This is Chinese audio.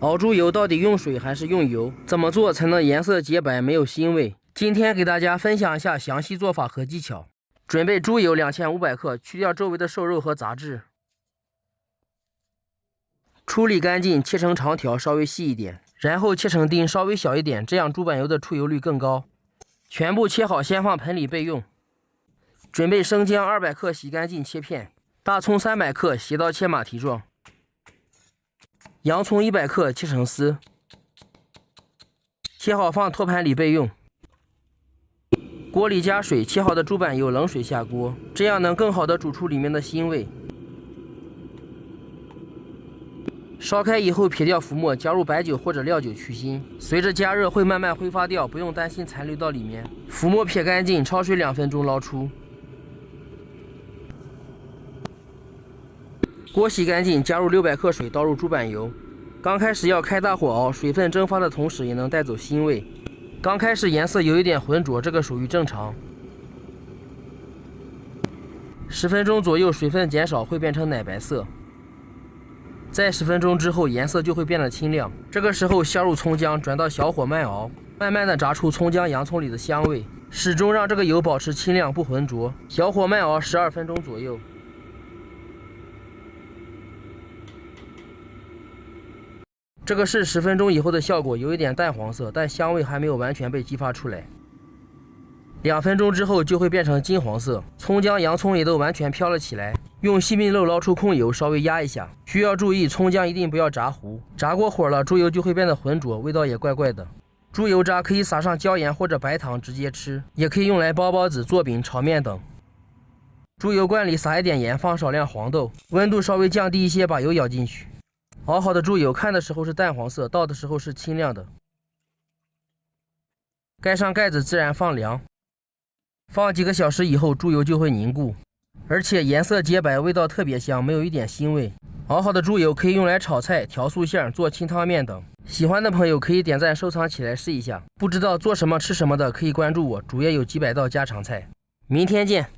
熬猪油到底用水还是用油？怎么做才能颜色洁白没有腥味？今天给大家分享一下详细做法和技巧。准备猪油2500克，去掉周围的瘦肉和杂质，处理干净，切成长条，稍微细一点，然后切成丁，稍微小一点，这样猪板油的出油率更高。全部切好，先放盆里备用。准备生姜200克，洗干净切片；大葱300克，斜刀切马蹄状；洋葱100克，切成丝。切好放托盘里备用。锅里加水，切好的猪板油冷水下锅，这样能更好的煮出里面的腥味。烧开以后撇掉浮沫，加入白酒或者料酒去腥，随着加热会慢慢挥发掉，不用担心残留到里面。浮沫撇干净，焯水2分钟捞出。锅洗干净，加入600克水，倒入猪板油。刚开始要开大火熬，水分蒸发的同时也能带走腥味。刚开始颜色有一点浑浊，这个属于正常。10分钟左右，水分减少，会变成奶白色。在10分钟之后，颜色就会变得清亮。这个时候下入葱姜，转到小火慢熬，慢慢的炸出葱姜、洋葱里的香味，始终让这个油保持清亮不浑浊。小火慢熬12分钟左右。这个是10分钟以后的效果，有一点淡黄色，但香味还没有完全被激发出来。2分钟之后就会变成金黄色，葱姜、洋葱也都完全飘了起来。用细符漏捞出控油，稍微压一下。需要注意，葱姜一定不要炸糊，炸过火了，猪油就会变得浑浊，味道也怪怪的。猪油渣可以撒上椒盐或者白糖直接吃，也可以用来包包子、做饼、炒面等。猪油罐里撒一点盐，放少量黄豆，温度稍微降低一些，把油舀进去。熬好的猪油看的时候是淡黄色，倒的时候是清亮的。盖上盖子，自然放凉。放几个小时以后，猪油就会凝固，而且颜色洁白，味道特别香，没有一点腥味。熬好的猪油可以用来炒菜、调素馅、做清汤面等。喜欢的朋友可以点赞收藏起来试一下。不知道做什么吃什么的，可以关注我，主页有几百道家常菜。明天见。